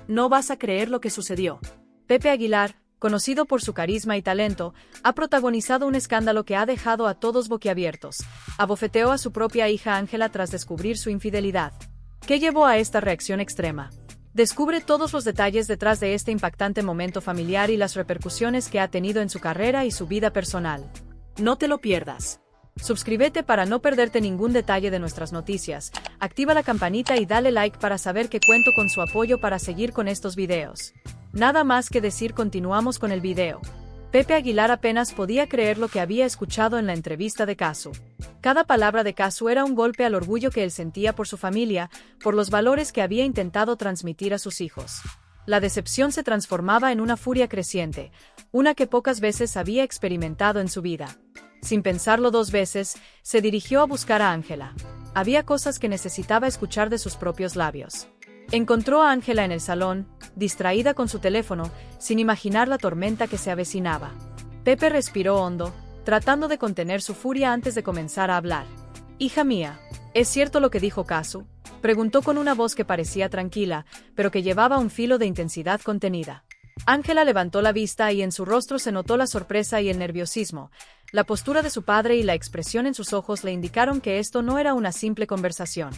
No vas a creer lo que sucedió. Pepe Aguilar, conocido por su carisma y talento, ha protagonizado un escándalo que ha dejado a todos boquiabiertos. Abofeteó a su propia hija Ángela tras descubrir su infidelidad. ¿Qué llevó a esta reacción extrema? Descubre todos los detalles detrás de este impactante momento familiar y las repercusiones que ha tenido en su carrera y su vida personal. No te lo pierdas. Suscríbete para no perderte ningún detalle de nuestras noticias, activa la campanita y dale like para saber que cuento con su apoyo para seguir con estos videos. Nada más que decir, continuamos con el video. Pepe Aguilar apenas podía creer lo que había escuchado en la entrevista de Casu. Cada palabra de Casu era un golpe al orgullo que él sentía por su familia, por los valores que había intentado transmitir a sus hijos. La decepción se transformaba en una furia creciente, una que pocas veces había experimentado en su vida. Sin pensarlo dos veces, se dirigió a buscar a Ángela. Había cosas que necesitaba escuchar de sus propios labios. Encontró a Ángela en el salón, distraída con su teléfono, sin imaginar la tormenta que se avecinaba. Pepe respiró hondo, tratando de contener su furia antes de comenzar a hablar. «Hija mía, ¿es cierto lo que dijo Casu?», preguntó con una voz que parecía tranquila, pero que llevaba un filo de intensidad contenida. Ángela levantó la vista y en su rostro se notó la sorpresa y el nerviosismo. La postura de su padre y la expresión en sus ojos le indicaron que esto no era una simple conversación.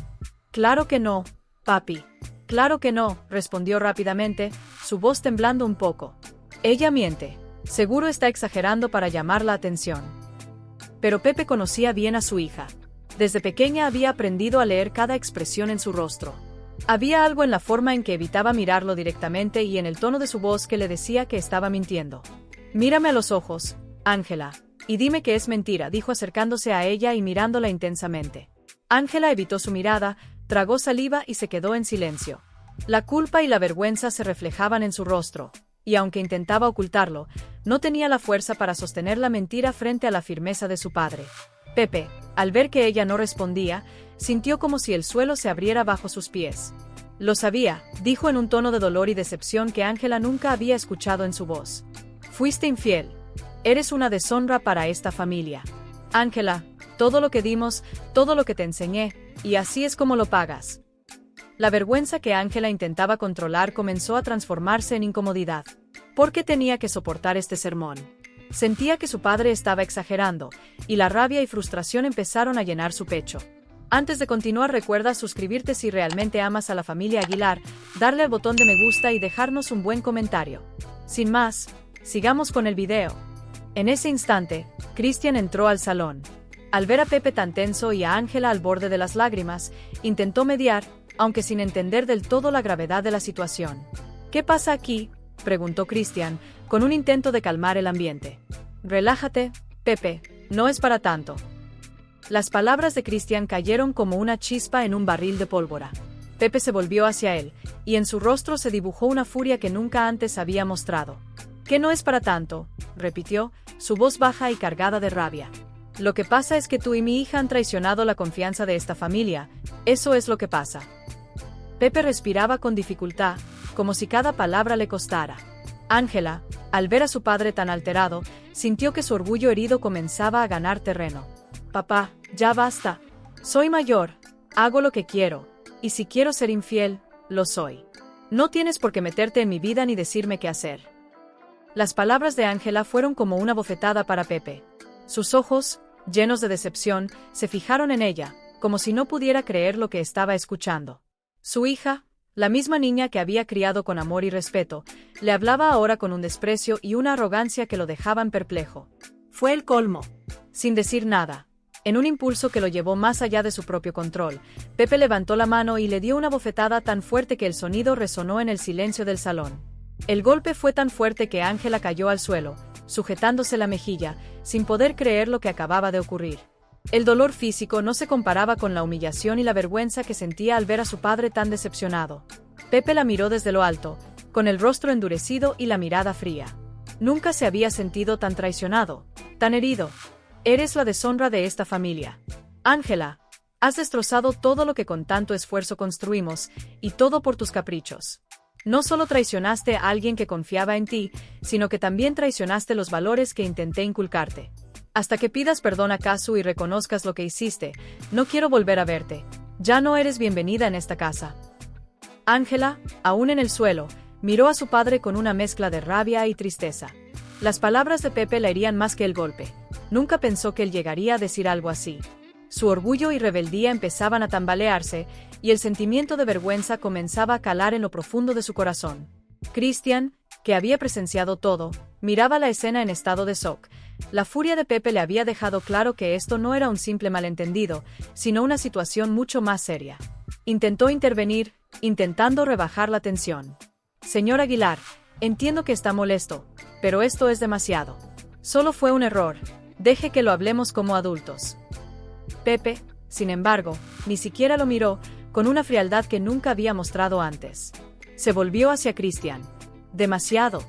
«Claro que no, papi. Claro que no», respondió rápidamente, su voz temblando un poco. «Ella miente. Seguro está exagerando para llamar la atención». Pero Pepe conocía bien a su hija. Desde pequeña había aprendido a leer cada expresión en su rostro. Había algo en la forma en que evitaba mirarlo directamente y en el tono de su voz que le decía que estaba mintiendo. «Mírame a los ojos, Ángela, y dime que es mentira», dijo acercándose a ella y mirándola intensamente. Ángela evitó su mirada, tragó saliva y se quedó en silencio. La culpa y la vergüenza se reflejaban en su rostro, y aunque intentaba ocultarlo, no tenía la fuerza para sostener la mentira frente a la firmeza de su padre. Pepe, al ver que ella no respondía, sintió como si el suelo se abriera bajo sus pies. «Lo sabía», dijo en un tono de dolor y decepción que Ángela nunca había escuchado en su voz. «Fuiste infiel. Eres una deshonra para esta familia. Ángela, todo lo que dimos, todo lo que te enseñé, y así es como lo pagas». La vergüenza que Ángela intentaba controlar comenzó a transformarse en incomodidad. ¿Por qué tenía que soportar este sermón? Sentía que su padre estaba exagerando, y la rabia y frustración empezaron a llenar su pecho. Antes de continuar, recuerda suscribirte si realmente amas a la familia Aguilar, darle al botón de me gusta y dejarnos un buen comentario. Sin más, sigamos con el video. En ese instante, Cristian entró al salón. Al ver a Pepe tan tenso y a Ángela al borde de las lágrimas, intentó mediar, aunque sin entender del todo la gravedad de la situación. «¿Qué pasa aquí?», preguntó Cristian, con un intento de calmar el ambiente. «Relájate, Pepe, no es para tanto». Las palabras de Cristian cayeron como una chispa en un barril de pólvora. Pepe se volvió hacia él, y en su rostro se dibujó una furia que nunca antes había mostrado. «¿Qué no es para tanto?», repitió, su voz baja y cargada de rabia. «Lo que pasa es que tú y mi hija han traicionado la confianza de esta familia, eso es lo que pasa». Pepe respiraba con dificultad, como si cada palabra le costara. Ángela, al ver a su padre tan alterado, sintió que su orgullo herido comenzaba a ganar terreno. «Papá, ya basta. Soy mayor, hago lo que quiero, y si quiero ser infiel, lo soy. No tienes por qué meterte en mi vida ni decirme qué hacer». Las palabras de Ángela fueron como una bofetada para Pepe. Sus ojos, llenos de decepción, se fijaron en ella, como si no pudiera creer lo que estaba escuchando. Su hija, la misma niña que había criado con amor y respeto, le hablaba ahora con un desprecio y una arrogancia que lo dejaban perplejo. Fue el colmo. Sin decir nada, en un impulso que lo llevó más allá de su propio control, Pepe levantó la mano y le dio una bofetada tan fuerte que el sonido resonó en el silencio del salón. El golpe fue tan fuerte que Ángela cayó al suelo, sujetándose la mejilla, sin poder creer lo que acababa de ocurrir. El dolor físico no se comparaba con la humillación y la vergüenza que sentía al ver a su padre tan decepcionado. Pepe la miró desde lo alto, con el rostro endurecido y la mirada fría. Nunca se había sentido tan traicionado, tan herido. «Eres la deshonra de esta familia. Ángela, has destrozado todo lo que con tanto esfuerzo construimos, y todo por tus caprichos. No solo traicionaste a alguien que confiaba en ti, sino que también traicionaste los valores que intenté inculcarte. Hasta que pidas perdón a Casu y reconozcas lo que hiciste, no quiero volver a verte. Ya no eres bienvenida en esta casa». Ángela, aún en el suelo, miró a su padre con una mezcla de rabia y tristeza. Las palabras de Pepe la herían más que el golpe. Nunca pensó que él llegaría a decir algo así. Su orgullo y rebeldía empezaban a tambalearse, y el sentimiento de vergüenza comenzaba a calar en lo profundo de su corazón. Christian, que había presenciado todo, miraba la escena en estado de shock. La furia de Pepe le había dejado claro que esto no era un simple malentendido, sino una situación mucho más seria. Intentó intervenir, intentando rebajar la tensión. Señor Aguilar, entiendo que está molesto, pero esto es demasiado. Solo fue un error. Deje que lo hablemos como adultos. Pepe, sin embargo, ni siquiera lo miró, con una frialdad que nunca había mostrado antes. Se volvió hacia Christian. Demasiado.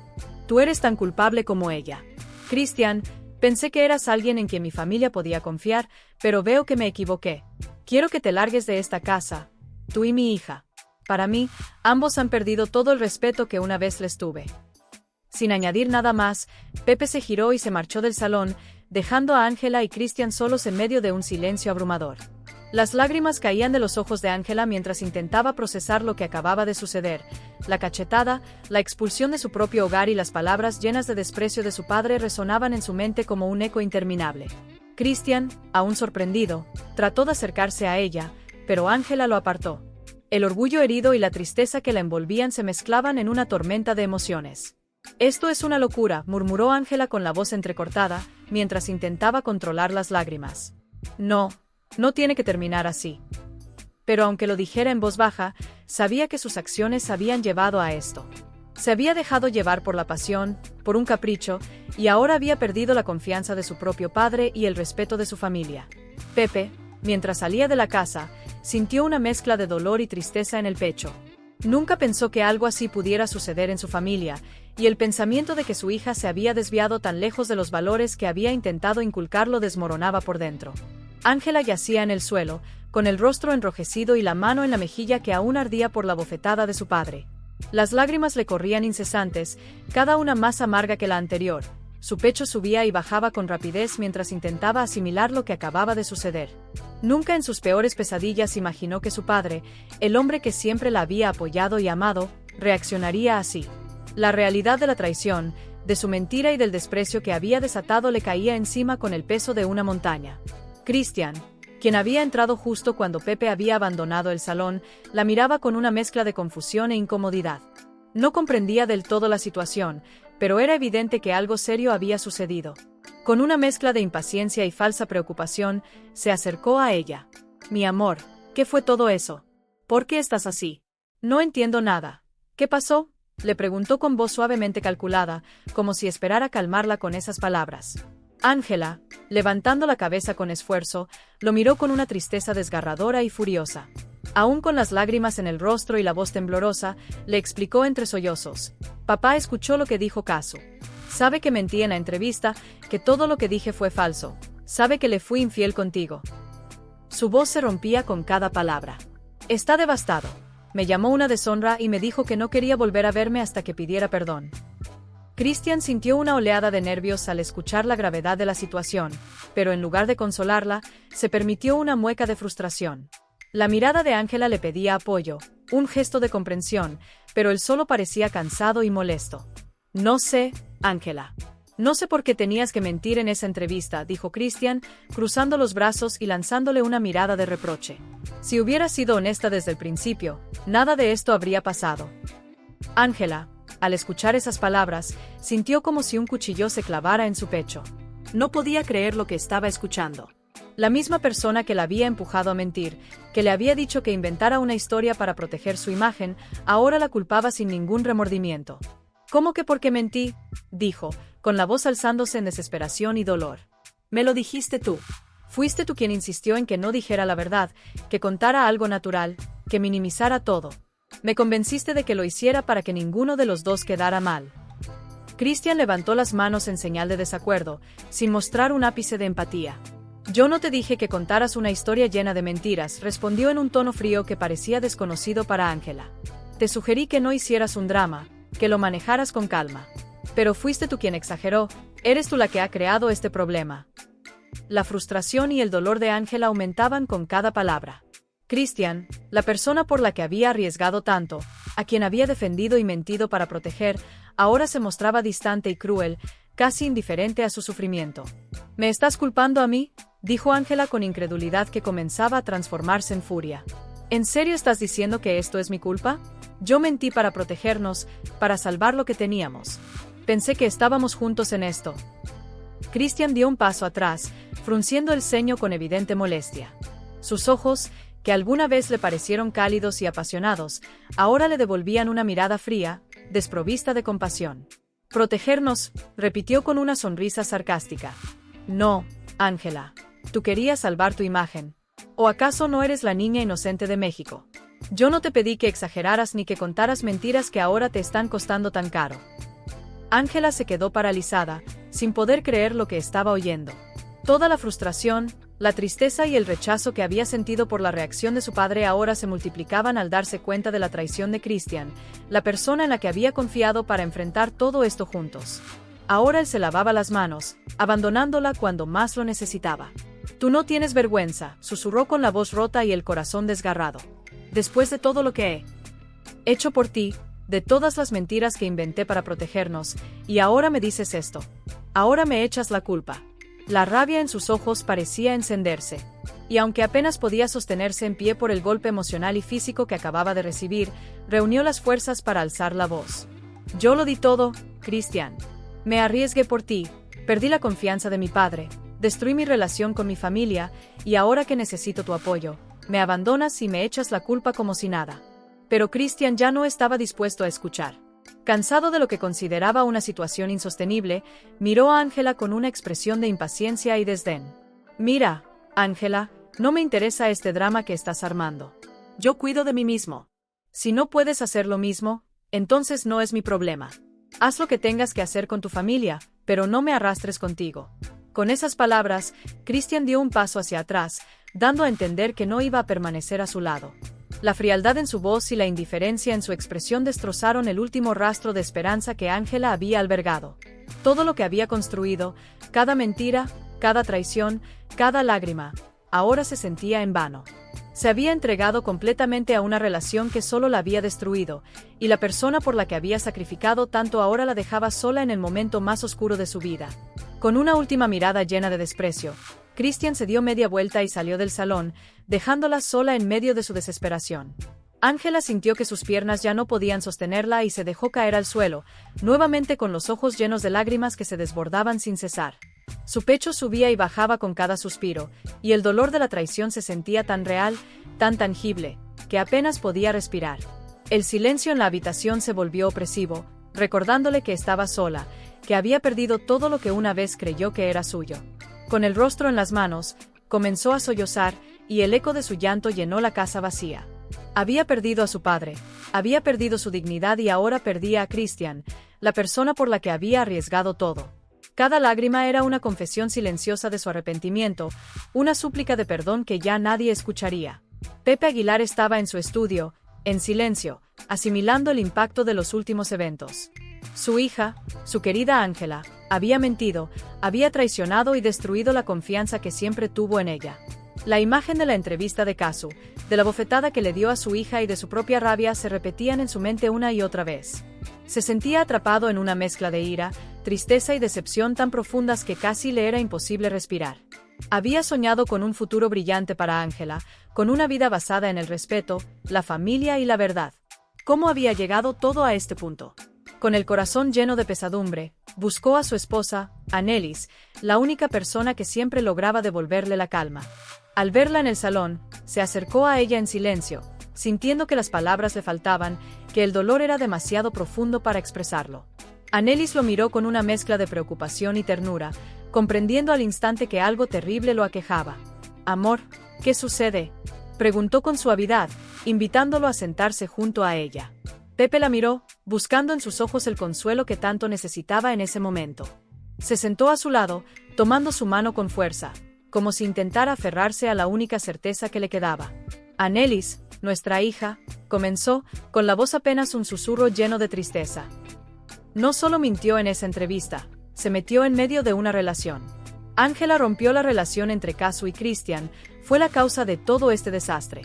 Tú eres tan culpable como ella. Christian, pensé que eras alguien en quien mi familia podía confiar, pero veo que me equivoqué. Quiero que te largues de esta casa, tú y mi hija. Para mí, ambos han perdido todo el respeto que una vez les tuve. Sin añadir nada más, Pepe se giró y se marchó del salón, dejando a Ángela y Christian solos en medio de un silencio abrumador. Las lágrimas caían de los ojos de Ángela mientras intentaba procesar lo que acababa de suceder. La cachetada, la expulsión de su propio hogar y las palabras llenas de desprecio de su padre resonaban en su mente como un eco interminable. Christian, aún sorprendido, trató de acercarse a ella, pero Ángela lo apartó. El orgullo herido y la tristeza que la envolvían se mezclaban en una tormenta de emociones. Esto es una locura, murmuró Ángela con la voz entrecortada, mientras intentaba controlar las lágrimas. No tiene que terminar así. Pero aunque lo dijera en voz baja, sabía que sus acciones habían llevado a esto. Se había dejado llevar por la pasión, por un capricho, y ahora había perdido la confianza de su propio padre y el respeto de su familia. Pepe, mientras salía de la casa, sintió una mezcla de dolor y tristeza en el pecho. Nunca pensó que algo así pudiera suceder en su familia, y el pensamiento de que su hija se había desviado tan lejos de los valores que había intentado inculcar lo desmoronaba por dentro. Ángela yacía en el suelo, con el rostro enrojecido y la mano en la mejilla que aún ardía por la bofetada de su padre. Las lágrimas le corrían incesantes, cada una más amarga que la anterior. Su pecho subía y bajaba con rapidez mientras intentaba asimilar lo que acababa de suceder. Nunca en sus peores pesadillas imaginó que su padre, el hombre que siempre la había apoyado y amado, reaccionaría así. La realidad de la traición, de su mentira y del desprecio que había desatado le caía encima con el peso de una montaña. Christian, quien había entrado justo cuando Pepe había abandonado el salón, la miraba con una mezcla de confusión e incomodidad. No comprendía del todo la situación, pero era evidente que algo serio había sucedido. Con una mezcla de impaciencia y falsa preocupación, se acercó a ella. Mi amor, ¿qué fue todo eso? ¿Por qué estás así? No entiendo nada. ¿Qué pasó? Le preguntó con voz suavemente calculada, como si esperara calmarla con esas palabras. Ángela, levantando la cabeza con esfuerzo, lo miró con una tristeza desgarradora y furiosa. Aún con las lágrimas en el rostro y la voz temblorosa, le explicó entre sollozos. Papá escuchó lo que dijo Casu. Sabe que mentí en la entrevista, que todo lo que dije fue falso. Sabe que le fui infiel contigo. Su voz se rompía con cada palabra. Está devastado. Me llamó una deshonra y me dijo que no quería volver a verme hasta que pidiera perdón. Christian sintió una oleada de nervios al escuchar la gravedad de la situación, pero en lugar de consolarla, se permitió una mueca de frustración. La mirada de Ángela le pedía apoyo, un gesto de comprensión, pero él solo parecía cansado y molesto. No sé, Ángela. No sé por qué tenías que mentir en esa entrevista, dijo Christian, cruzando los brazos y lanzándole una mirada de reproche. Si hubieras sido honesta desde el principio, nada de esto habría pasado. Ángela, al escuchar esas palabras, sintió como si un cuchillo se clavara en su pecho. No podía creer lo que estaba escuchando. La misma persona que la había empujado a mentir, que le había dicho que inventara una historia para proteger su imagen, ahora la culpaba sin ningún remordimiento. ¿Cómo que por qué mentí?, dijo, con la voz alzándose en desesperación y dolor. Me lo dijiste tú. Fuiste tú quien insistió en que no dijera la verdad, que contara algo natural, que minimizara todo. Me convenciste de que lo hiciera para que ninguno de los dos quedara mal. Christian levantó las manos en señal de desacuerdo, sin mostrar un ápice de empatía. Yo no te dije que contaras una historia llena de mentiras, respondió en un tono frío que parecía desconocido para Ángela. Te sugerí que no hicieras un drama, que lo manejaras con calma. Pero fuiste tú quien exageró, eres tú la que ha creado este problema. La frustración y el dolor de Ángela aumentaban con cada palabra. Christian, la persona por la que había arriesgado tanto, a quien había defendido y mentido para proteger, ahora se mostraba distante y cruel, casi indiferente a su sufrimiento. ¿Me estás culpando a mí?, dijo Ángela con incredulidad que comenzaba a transformarse en furia. ¿En serio estás diciendo que esto es mi culpa? Yo mentí para protegernos, para salvar lo que teníamos. Pensé que estábamos juntos en esto. Christian dio un paso atrás, frunciendo el ceño con evidente molestia. Sus ojos, que alguna vez le parecieron cálidos y apasionados, ahora le devolvían una mirada fría, desprovista de compasión. «Protegernos», repitió con una sonrisa sarcástica. «No, Ángela. Tú querías salvar tu imagen. ¿O acaso no eres la niña inocente de México? Yo no te pedí que exageraras ni que contaras mentiras que ahora te están costando tan caro». Ángela se quedó paralizada, sin poder creer lo que estaba oyendo. Toda la frustración, la tristeza y el rechazo que había sentido por la reacción de su padre ahora se multiplicaban al darse cuenta de la traición de Christian, la persona en la que había confiado para enfrentar todo esto juntos. Ahora él se lavaba las manos, abandonándola cuando más lo necesitaba. «Tú no tienes vergüenza», susurró con la voz rota y el corazón desgarrado. «Después de todo lo que he hecho por ti, de todas las mentiras que inventé para protegernos, y ahora me dices esto. Ahora me echas la culpa». La rabia en sus ojos parecía encenderse. Y aunque apenas podía sostenerse en pie por el golpe emocional y físico que acababa de recibir, reunió las fuerzas para alzar la voz. «Yo lo di todo, Christian. Me arriesgué por ti, perdí la confianza de mi padre, destruí mi relación con mi familia, y ahora que necesito tu apoyo, me abandonas y me echas la culpa como si nada». Pero Christian ya no estaba dispuesto a escuchar. Cansado de lo que consideraba una situación insostenible, miró a Ángela con una expresión de impaciencia y desdén. «Mira, Ángela, no me interesa este drama que estás armando. Yo cuido de mí mismo. Si no puedes hacer lo mismo, entonces no es mi problema. Haz lo que tengas que hacer con tu familia, pero no me arrastres contigo». Con esas palabras, Christian dio un paso hacia atrás, dando a entender que no iba a permanecer a su lado. La frialdad en su voz y la indiferencia en su expresión destrozaron el último rastro de esperanza que Ángela había albergado. Todo lo que había construido, cada mentira, cada traición, cada lágrima, ahora se sentía en vano. Se había entregado completamente a una relación que solo la había destruido, y la persona por la que había sacrificado tanto ahora la dejaba sola en el momento más oscuro de su vida. Con una última mirada llena de desprecio, Christian se dio media vuelta y salió del salón, dejándola sola en medio de su desesperación. Ángela sintió que sus piernas ya no podían sostenerla y se dejó caer al suelo, nuevamente con los ojos llenos de lágrimas que se desbordaban sin cesar. Su pecho subía y bajaba con cada suspiro, y el dolor de la traición se sentía tan real, tan tangible, que apenas podía respirar. El silencio en la habitación se volvió opresivo, recordándole que estaba sola, que había perdido todo lo que una vez creyó que era suyo. Con el rostro en las manos, comenzó a sollozar, y el eco de su llanto llenó la casa vacía. Había perdido a su padre, había perdido su dignidad y ahora perdía a Christian, la persona por la que había arriesgado todo. Cada lágrima era una confesión silenciosa de su arrepentimiento, una súplica de perdón que ya nadie escucharía. Pepe Aguilar estaba en su estudio, en silencio, asimilando el impacto de los últimos eventos. Su hija, su querida Ángela, había mentido, había traicionado y destruido la confianza que siempre tuvo en ella. La imagen de la entrevista de Casu, de la bofetada que le dio a su hija y de su propia rabia se repetían en su mente una y otra vez. Se sentía atrapado en una mezcla de ira, tristeza y decepción tan profundas que casi le era imposible respirar. Había soñado con un futuro brillante para Ángela, con una vida basada en el respeto, la familia y la verdad. ¿Cómo había llegado todo a este punto? Con el corazón lleno de pesadumbre, buscó a su esposa, Anelis, la única persona que siempre lograba devolverle la calma. Al verla en el salón, se acercó a ella en silencio, sintiendo que las palabras le faltaban, que el dolor era demasiado profundo para expresarlo. Anelis lo miró con una mezcla de preocupación y ternura, comprendiendo al instante que algo terrible lo aquejaba. «Amor, ¿qué sucede?», preguntó con suavidad, invitándolo a sentarse junto a ella. Pepe la miró, buscando en sus ojos el consuelo que tanto necesitaba en ese momento. Se sentó a su lado, tomando su mano con fuerza, como si intentara aferrarse a la única certeza que le quedaba. «Anelis, nuestra hija», comenzó, con la voz apenas un susurro lleno de tristeza. No solo mintió en esa entrevista, se metió en medio de una relación. Ángela rompió la relación entre Casu y Christian, fue la causa de todo este desastre.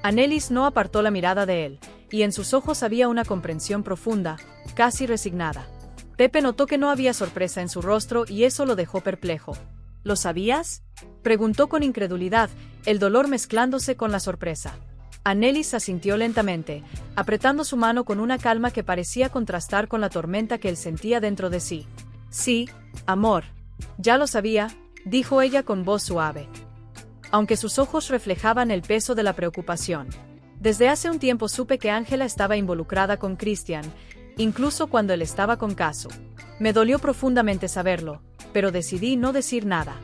Annelies no apartó la mirada de él, y en sus ojos había una comprensión profunda, casi resignada. Pepe notó que no había sorpresa en su rostro y eso lo dejó perplejo. ¿Lo sabías?, preguntó con incredulidad, el dolor mezclándose con la sorpresa. Annelies asintió lentamente, apretando su mano con una calma que parecía contrastar con la tormenta que él sentía dentro de sí. Sí, amor. Ya lo sabía, dijo ella con voz suave, aunque sus ojos reflejaban el peso de la preocupación. Desde hace un tiempo supe que Ángela estaba involucrada con Christian, incluso cuando él estaba con Casu. Me dolió profundamente saberlo, pero decidí no decir nada.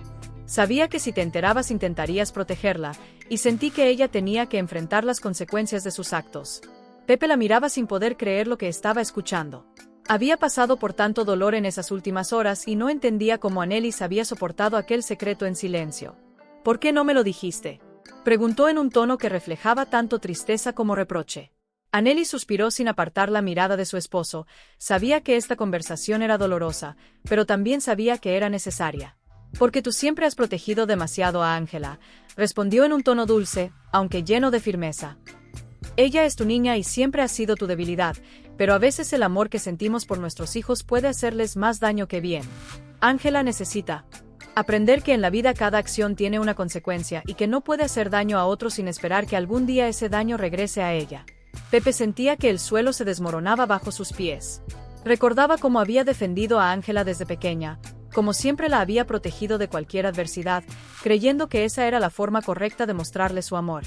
Sabía que si te enterabas intentarías protegerla, y sentí que ella tenía que enfrentar las consecuencias de sus actos. Pepe la miraba sin poder creer lo que estaba escuchando. Había pasado por tanto dolor en esas últimas horas y no entendía cómo Annelies había soportado aquel secreto en silencio. ¿Por qué no me lo dijiste?, preguntó en un tono que reflejaba tanto tristeza como reproche. Annelies suspiró sin apartar la mirada de su esposo. Sabía que esta conversación era dolorosa, pero también sabía que era necesaria. Porque tú siempre has protegido demasiado a Ángela, respondió en un tono dulce, aunque lleno de firmeza. Ella es tu niña y siempre ha sido tu debilidad, pero a veces el amor que sentimos por nuestros hijos puede hacerles más daño que bien. Ángela necesita aprender que en la vida cada acción tiene una consecuencia y que no puede hacer daño a otros sin esperar que algún día ese daño regrese a ella. Pepe sentía que el suelo se desmoronaba bajo sus pies. Recordaba cómo había defendido a Ángela desde pequeña, como siempre la había protegido de cualquier adversidad, creyendo que esa era la forma correcta de mostrarle su amor.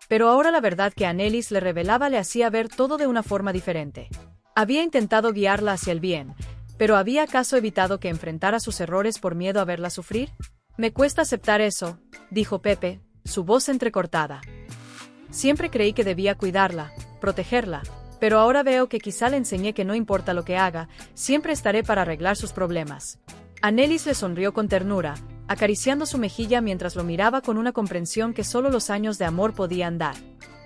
Pero ahora la verdad que Annelies le revelaba le hacía ver todo de una forma diferente. Había intentado guiarla hacia el bien, pero ¿había acaso evitado que enfrentara sus errores por miedo a verla sufrir? Me cuesta aceptar eso, dijo Pepe, su voz entrecortada. Siempre creí que debía cuidarla, protegerla, pero ahora veo que quizá le enseñé que no importa lo que haga, siempre estaré para arreglar sus problemas. Annelies le sonrió con ternura, acariciando su mejilla mientras lo miraba con una comprensión que solo los años de amor podían dar.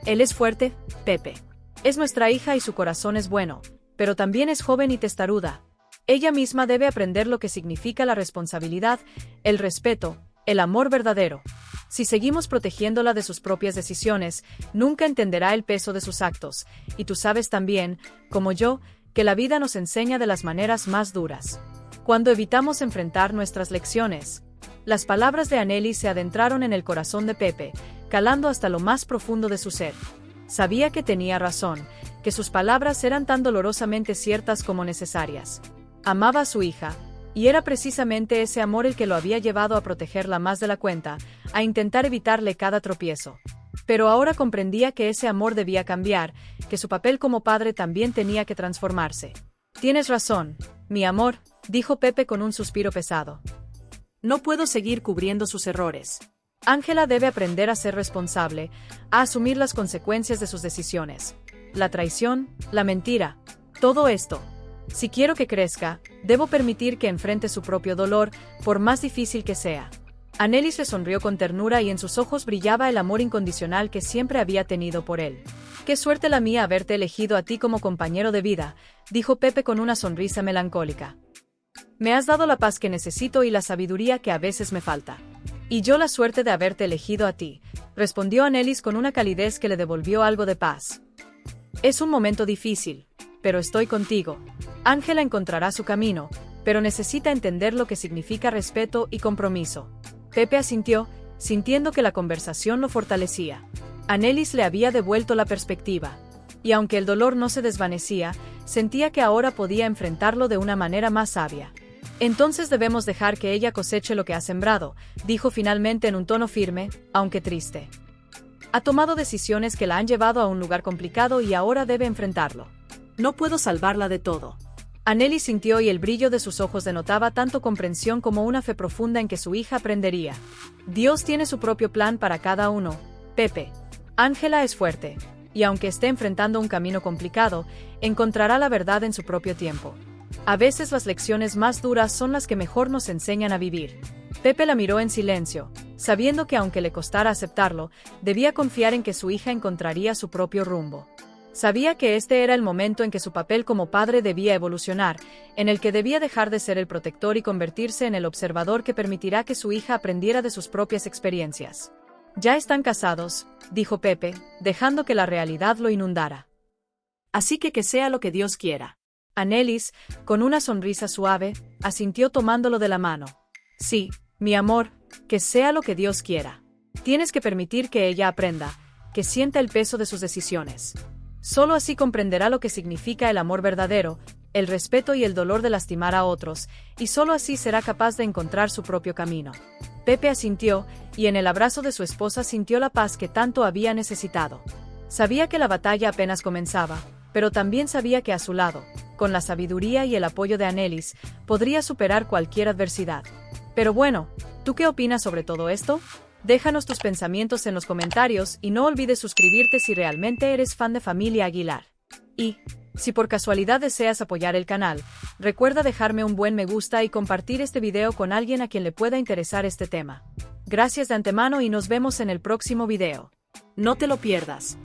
Él es fuerte, Pepe. Es nuestra hija y su corazón es bueno, pero también es joven y testaruda. Ella misma debe aprender lo que significa la responsabilidad, el respeto, el amor verdadero. Si seguimos protegiéndola de sus propias decisiones, nunca entenderá el peso de sus actos, y tú sabes también, como yo, que la vida nos enseña de las maneras más duras. Cuando evitamos enfrentar nuestras lecciones. Las palabras de Annelies se adentraron en el corazón de Pepe, calando hasta lo más profundo de su ser. Sabía que tenía razón, que sus palabras eran tan dolorosamente ciertas como necesarias. Amaba a su hija, y era precisamente ese amor el que lo había llevado a protegerla más de la cuenta, a intentar evitarle cada tropiezo. Pero ahora comprendía que ese amor debía cambiar, que su papel como padre también tenía que transformarse. Tienes razón, mi amor, dijo Pepe con un suspiro pesado. No puedo seguir cubriendo sus errores. Ángela debe aprender a ser responsable, a asumir las consecuencias de sus decisiones. La traición, la mentira, todo esto. Si quiero que crezca, debo permitir que enfrente su propio dolor, por más difícil que sea. Annelies le sonrió con ternura y en sus ojos brillaba el amor incondicional que siempre había tenido por él. Qué suerte la mía haberte elegido a ti como compañero de vida, dijo Pepe con una sonrisa melancólica. Me has dado la paz que necesito y la sabiduría que a veces me falta. Y yo la suerte de haberte elegido a ti, respondió Annelies con una calidez que le devolvió algo de paz. Es un momento difícil, pero estoy contigo. Ángela encontrará su camino, pero necesita entender lo que significa respeto y compromiso. Pepe asintió, sintiendo que la conversación lo fortalecía. Annelies le había devuelto la perspectiva. Y aunque el dolor no se desvanecía, sentía que ahora podía enfrentarlo de una manera más sabia. Entonces debemos dejar que ella coseche lo que ha sembrado, dijo finalmente en un tono firme, aunque triste. Ha tomado decisiones que la han llevado a un lugar complicado y ahora debe enfrentarlo. No puedo salvarla de todo. Annelies sintió y el brillo de sus ojos denotaba tanto comprensión como una fe profunda en que su hija aprendería. Dios tiene su propio plan para cada uno, Pepe. Ángela es fuerte, y aunque esté enfrentando un camino complicado, encontrará la verdad en su propio tiempo. A veces las lecciones más duras son las que mejor nos enseñan a vivir. Pepe la miró en silencio, sabiendo que aunque le costara aceptarlo, debía confiar en que su hija encontraría su propio rumbo. Sabía que este era el momento en que su papel como padre debía evolucionar, en el que debía dejar de ser el protector y convertirse en el observador que permitirá que su hija aprendiera de sus propias experiencias. Ya están casados, dijo Pepe, dejando que la realidad lo inundara. Así que sea lo que Dios quiera. Anelis, con una sonrisa suave, asintió tomándolo de la mano. Sí, mi amor, que sea lo que Dios quiera. Tienes que permitir que ella aprenda, que sienta el peso de sus decisiones. Solo así comprenderá lo que significa el amor verdadero, el respeto y el dolor de lastimar a otros, y solo así será capaz de encontrar su propio camino. Pepe asintió, y en el abrazo de su esposa sintió la paz que tanto había necesitado. Sabía que la batalla apenas comenzaba, pero también sabía que a su lado, con la sabiduría y el apoyo de Anelis, podría superar cualquier adversidad. Pero bueno, ¿tú qué opinas sobre todo esto? Déjanos tus pensamientos en los comentarios y no olvides suscribirte si realmente eres fan de Familia Aguilar. Y, si por casualidad deseas apoyar el canal, recuerda dejarme un buen me gusta y compartir este video con alguien a quien le pueda interesar este tema. Gracias de antemano y nos vemos en el próximo video. No te lo pierdas.